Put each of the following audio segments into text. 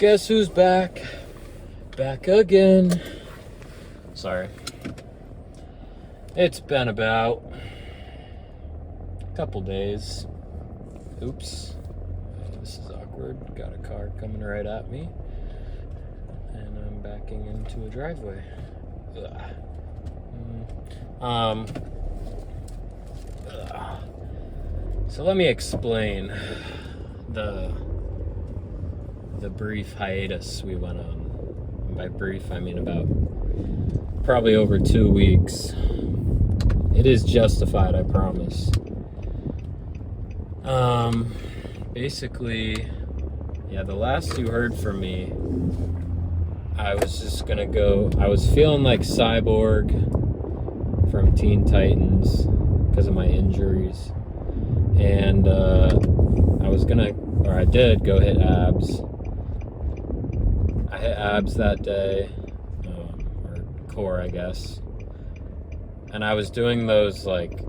Guess who's back? Back again. Sorry. It's been about a couple days. Oops. This is awkward. Got a car coming right at me. And I'm backing into a driveway. So let me explain the brief hiatus we went on. And by brief, I mean about probably over 2 weeks. It is justified, I promise. Basically, yeah, the last you heard from me, I was just gonna go, I was feeling like Cyborg from Teen Titans because of my injuries. And I did go hit abs. I hit abs that day, or core, I guess. And I was doing those like,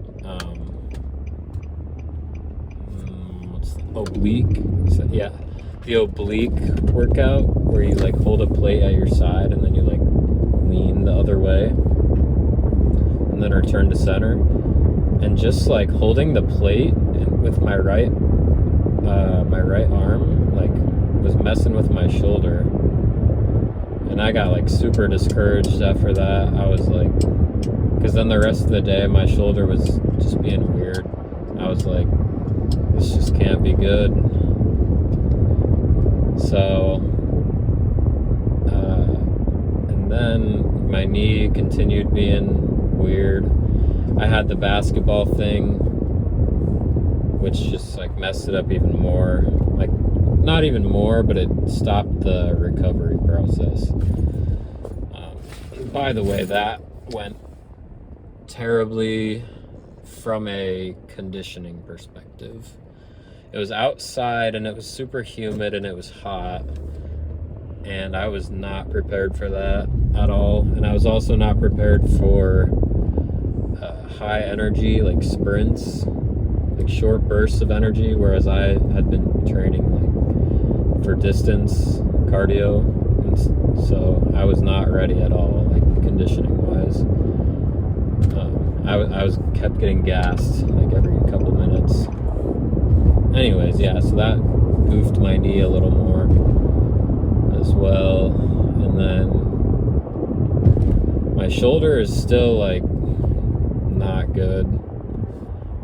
what's the oblique? Yeah, the oblique workout where you like hold a plate at your side and then you like lean the other way and then return to center. And just like holding the plate with my right arm, like was messing with my shoulder. And I got like super discouraged after that. I was like, because then the rest of the day my shoulder was just being weird. I was like, this just can't be good. So, and then my knee continued being weird. I had the basketball thing, which just like messed it up even more. Like, not even more, but it stopped the recovery process. By the way, that went terribly from a conditioning perspective. It was outside and it was super humid and it was hot. And I was not prepared for that at all. And I was also not prepared for high energy, like sprints, like short bursts of energy, whereas I had been training like for distance cardio, and so I was not ready at all, like conditioning wise. I was kept getting gassed like every couple minutes. Anyways, yeah, so that goofed my knee a little more as well, and then my shoulder is still like not good,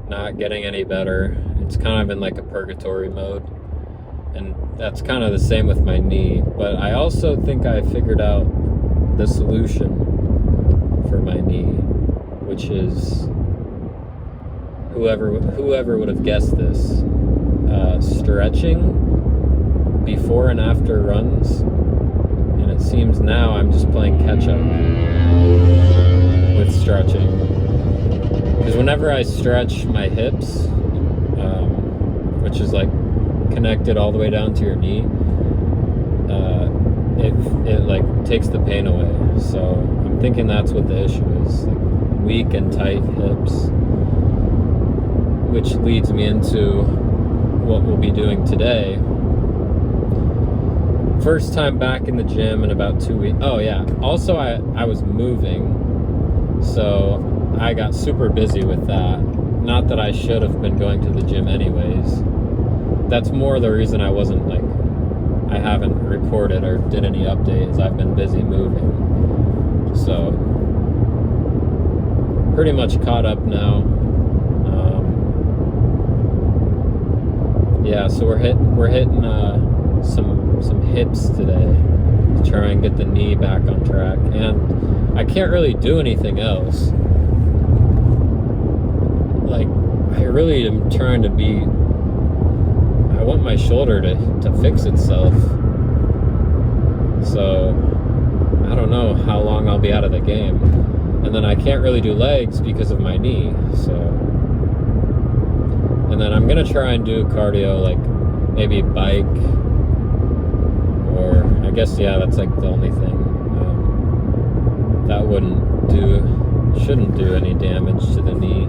not getting any better. It's kind of in like a purgatory mode, and that's kind of the same with my knee. But I also think I figured out the solution for my knee, which is whoever would have guessed this, stretching before and after runs. And it seems now I'm just playing catch up with stretching. Because whenever I stretch my hips, which is like connected all the way down to your knee, it like takes the pain away. So I'm thinking that's what the issue is, like weak and tight hips, which leads me into what we'll be doing today. First time back in the gym in about 2 weeks. Oh yeah, also I was moving, so I got super busy with that. Not that I should have been going to the gym anyways. That's more the reason I wasn't like, I haven't recorded or did any updates. I've been busy moving. So, pretty much caught up now. Yeah, so we're hitting some hips today to try and get the knee back on track. And I can't really do anything else. Like, I really am trying to be, I want my shoulder to fix itself. So, I don't know how long I'll be out of the game. And then I can't really do legs because of my knee, so. And then I'm gonna try and do cardio, like maybe bike, or I guess, yeah, that's like the only thing. That shouldn't do any damage to the knee.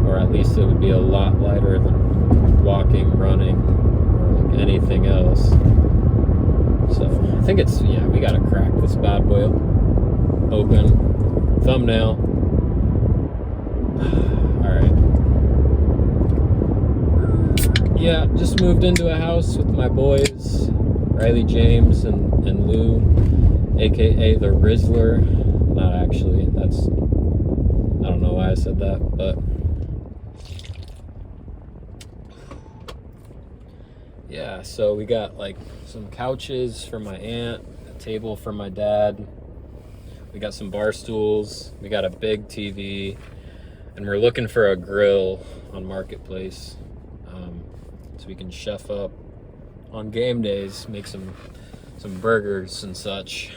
Or at least it would be a lot lighter than walking, running, or like anything else. So So I think it's, yeah, we gotta crack this bad boy open. Thumbnail. Alright. Yeah, just moved into a house with my boys, Riley, James, and Lou, aka the Rizzler. Not actually, that's, I don't know why I said that, but yeah, so we got like some couches for my aunt, a table for my dad, we got some bar stools, we got a big TV, and we're looking for a grill on Marketplace, so we can chef up on game days, make some burgers and such.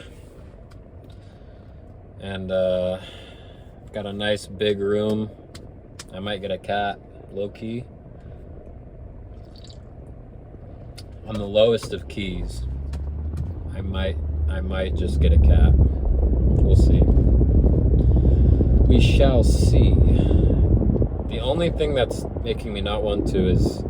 And got a nice big room. I might get a cat, low key. On the lowest of keys, I might just get a cat. We'll see. We shall see. The only thing that's making me not want to is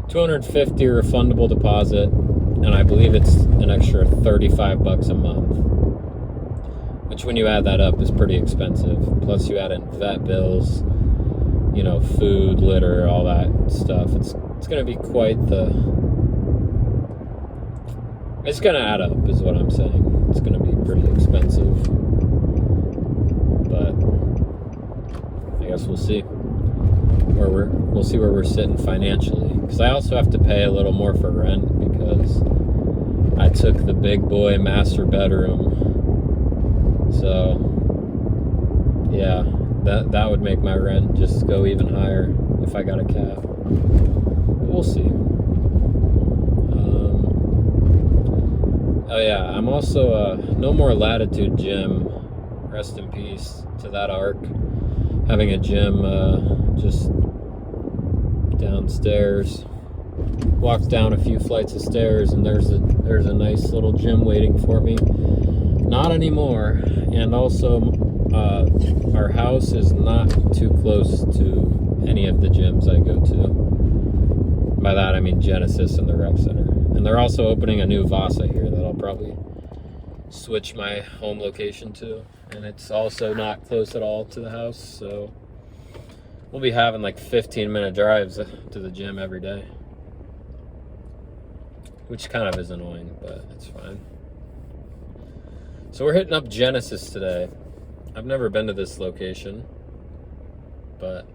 $250 refundable deposit, and I believe it's an extra $35 a month, which when you add that up is pretty expensive. Plus you add in vet bills, you know, food, litter, all that stuff. It's going to be quite the... It's going to add up is what I'm saying. It's going to be pretty expensive. But I guess we'll see we'll see where we're sitting financially. Because I also have to pay a little more for rent because I took the big boy master bedroom. So yeah, that would make my rent just go even higher if I got a cat. But we'll see. Oh yeah, I'm also no more Latitude Gym. Rest in peace to that arc. Having a gym just downstairs. Walked down a few flights of stairs and there's a nice little gym waiting for me. Not anymore. And also our house is not too close to any of the gyms I go to. By that I mean Genesis and the Rec Center. And they're also opening a new Vasa here that I'll probably switch my home location to. And it's also not close at all to the house, so we'll be having like 15-minute drives to the gym every day. Which kind of is annoying, but it's fine. So we're hitting up Genesis today. I've never been to this location, but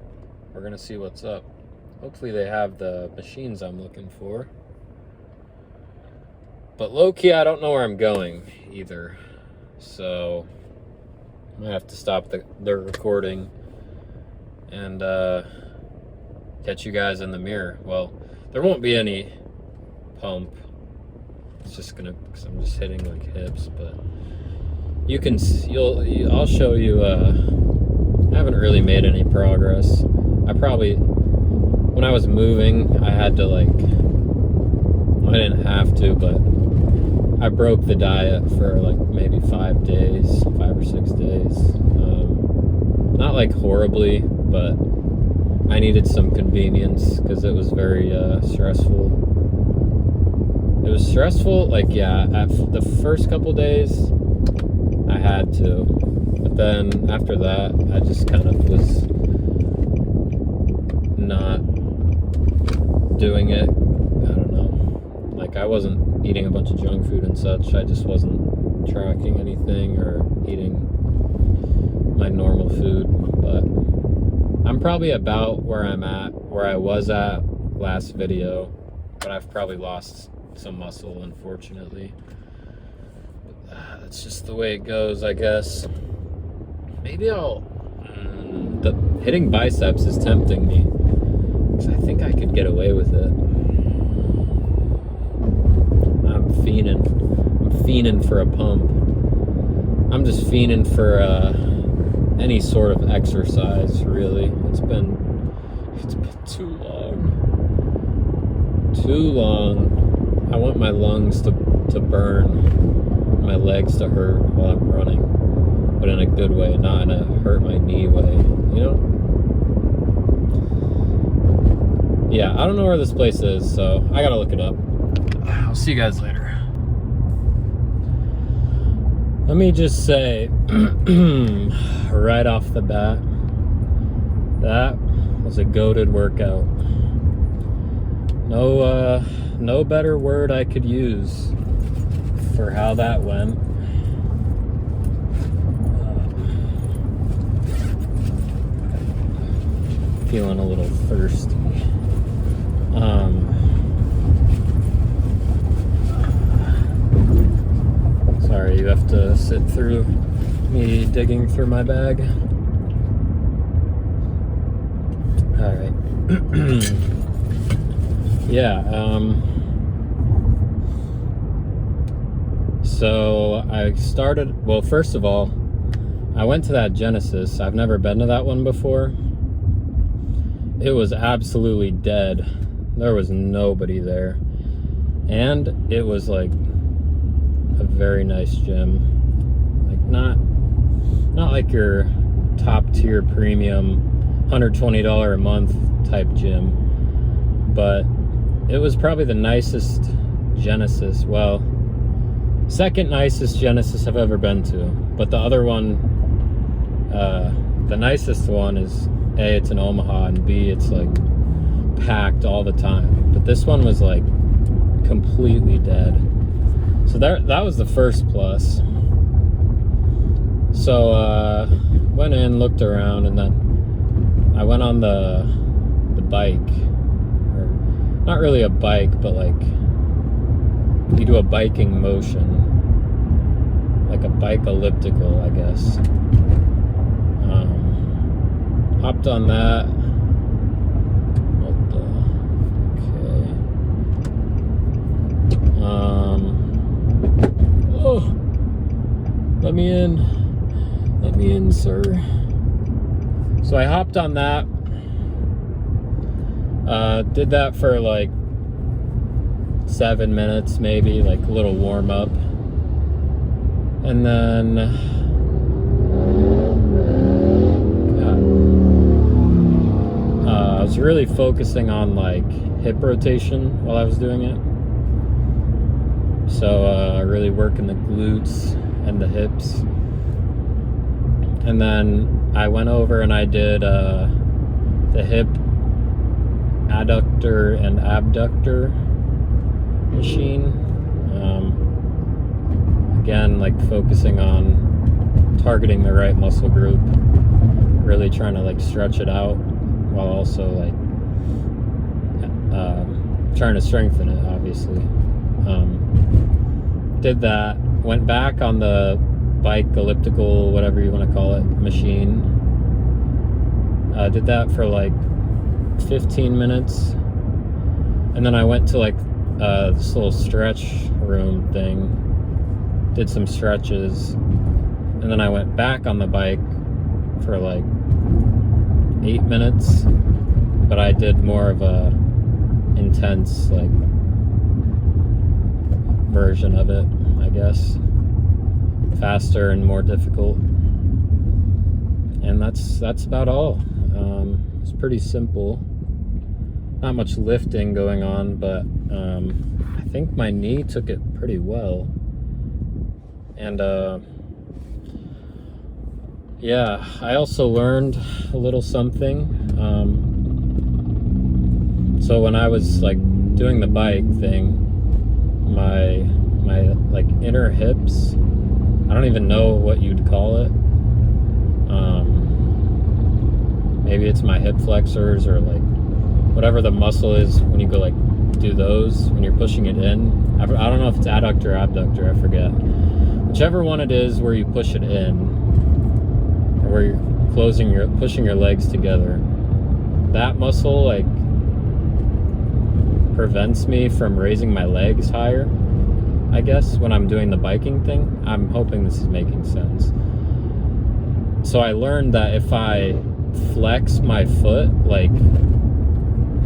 we're gonna see what's up. Hopefully they have the machines I'm looking for. But low-key, I don't know where I'm going either. So I might have to stop the recording and catch you guys in the mirror. Well, there won't be any pump. It's just gonna, because I'm just hitting like hips, but I'll show you. I haven't really made any progress. When I was moving, I had to I didn't have to, but I broke the diet for like maybe 5 or 6 days. Not like horribly, but I needed some convenience because it was very stressful. It was stressful, like, yeah, at the first couple days I had to, but then after that I just kind of was not doing it. I don't know, like I wasn't eating a bunch of junk food and such. I just wasn't tracking anything or eating my normal food. But I'm probably about where I was at last video, but I've probably lost some muscle, unfortunately. But that's just the way it goes, I guess. Maybe the hitting biceps is tempting me, because I think I could get away with it. I'm fiending for a pump. I'm just fiending for any sort of exercise, really. It's been too long. I want my lungs to burn, my legs to hurt while I'm running, but in a good way, not in a hurt my knee way, you know? Yeah, I don't know where this place is, so I gotta look it up. I'll see you guys later. Let me just say, right off the bat, that was a goated workout. No better word I could use for how that went. Feeling a little thirsty. Sorry, you have to sit through me digging through my bag. All right. Yeah. So I started. Well, first of all, I went to that Genesis. I've never been to that one before. It was absolutely dead. There was nobody there, and it was like a very nice gym. Like not like your top tier premium $120 a month type gym, but it was probably the nicest Genesis. Well, second nicest Genesis I've ever been to. But the other one, the nicest one is A, it's in Omaha, and B, it's like packed all the time. But this one was like completely dead. So that was the first plus. So went in, looked around, and then I went on the bike. Or not really a bike, but like you do a biking motion, like a bike elliptical, I guess. Hopped on that. What the? Okay. Oh, let me in, sir. So I hopped on that. Did that for like 7 minutes, maybe, like a little warm up, and then I was really focusing on like hip rotation while I was doing it. So really working the glutes and the hips. And then I went over and I did the hip adductor and abductor machine. Again, like focusing on targeting the right muscle group, really trying to like stretch it out while also like trying to strengthen it, obviously. Did that, went back on the bike elliptical, whatever you want to call it, machine. Did that for like 15 minutes, and then I went to like this little stretch room thing, did some stretches, and then I went back on the bike for like 8 minutes, but I did more of a intense like version of it, I guess, faster and more difficult. And that's about all. It's pretty simple, not much lifting going on, but I think my knee took it pretty well. And yeah, I also learned a little something. So when I was like doing the bike thing, my like inner hips, I don't even know what you'd call it. Maybe it's my hip flexors, or like whatever the muscle is when you go like do those, when you're pushing it in. I don't know if it's adductor or abductor, I forget. Whichever one it is where you push it in, or where you're pushing your legs together, that muscle like prevents me from raising my legs higher, I guess, when I'm doing the biking thing. I'm hoping this is making sense. So I learned that if I flex my foot, like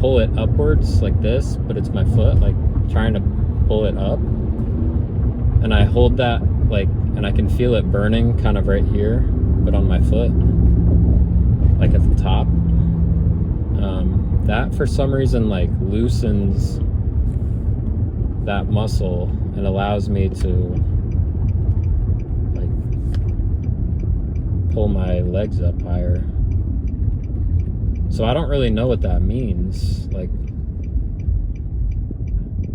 pull it upwards like this, but it's my foot like trying to pull it up, and I hold that like, and I can feel it burning kind of right here, but on my foot, like at the top, that for some reason like loosens that muscle and allows me to like pull my legs up higher. So I don't really know what that means. Like,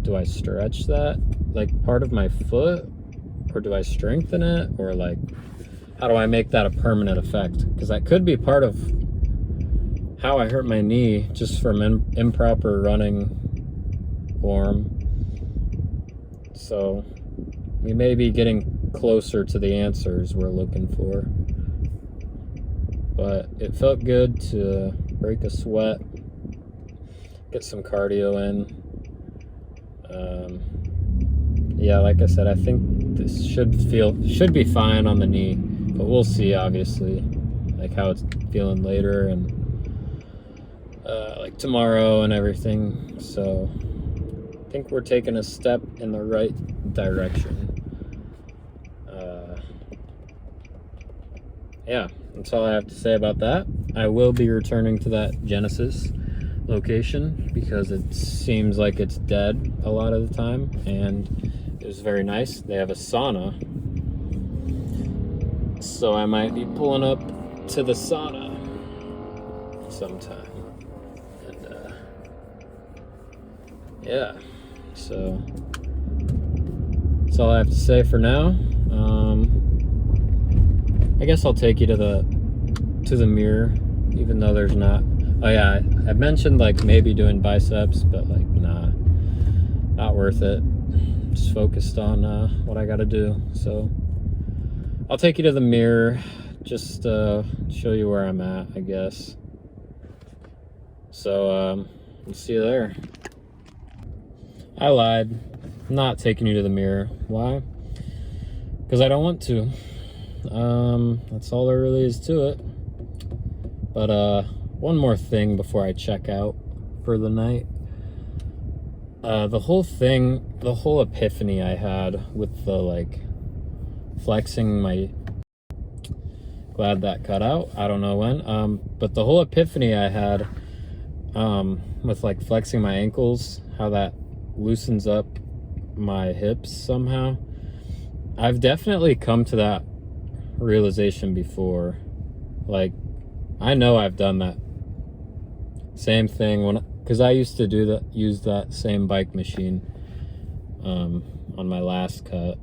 do I stretch that, like, part of my foot? Or do I strengthen it? Or, like, how do I make that a permanent effect? Because that could be part of how I hurt my knee, just from improper running form. So we may be getting closer to the answers we're looking for. But it felt good to break a sweat, get some cardio in. Yeah, like I said, I think this should be fine on the knee, but we'll see, obviously, like how it's feeling later and like tomorrow and everything. So I think we're taking a step in the right direction. Yeah, that's all I have to say about that. I will be returning to that Genesis location because it seems like it's dead a lot of the time, and it was very nice. They have a sauna, so I might be pulling up to the sauna sometime. And yeah, so that's all I have to say for now. I guess I'll take you to the mirror, even though there's not. Oh yeah, I mentioned like maybe doing biceps, but like nah, not worth it. Just focused on what I gotta do. So I'll take you to the mirror, just show you where I'm at, I guess. So we'll see you there. I lied. I'm not taking you to the mirror. Why? Because I don't want to. That's all there really is to it. But one more thing before I check out for the night. The whole epiphany I had with the like flexing my, glad that cut out, I don't know when, but the whole epiphany I had with like flexing my ankles, how that loosens up my hips somehow. I've definitely come to that realization before. Like, I know I've done that same thing because I used to use that same bike machine on my last cut,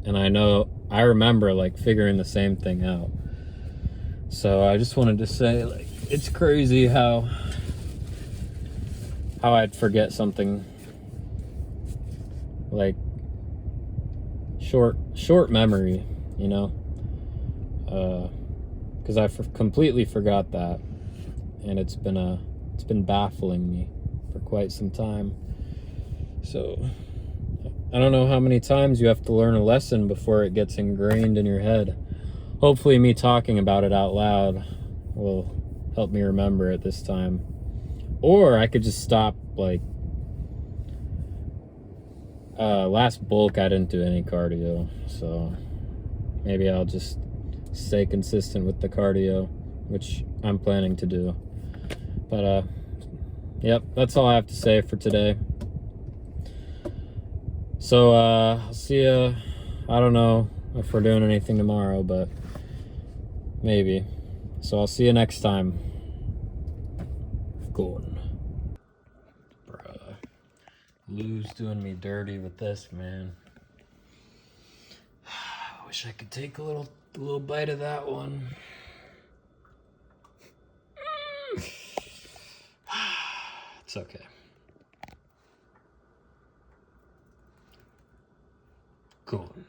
and I remember like figuring the same thing out. So I just wanted to say, like, it's crazy how I'd forget something like short memory, you know, because I completely forgot that, and it's been baffling me for quite some time. So I don't know how many times you have to learn a lesson before it gets ingrained in your head. Hopefully me talking about it out loud will help me remember it this time. Or I could just stop, like, last bulk I didn't do any cardio, so maybe I'll just stay consistent with the cardio, which I'm planning to do. But yep, that's all I have to say for today. So I'll see you. I don't know if we're doing anything tomorrow, but maybe. So I'll see you next time. Gone. Bruh. Lou's doing me dirty with this, man. I wish I could take a little bite of that one. It's okay. Gone.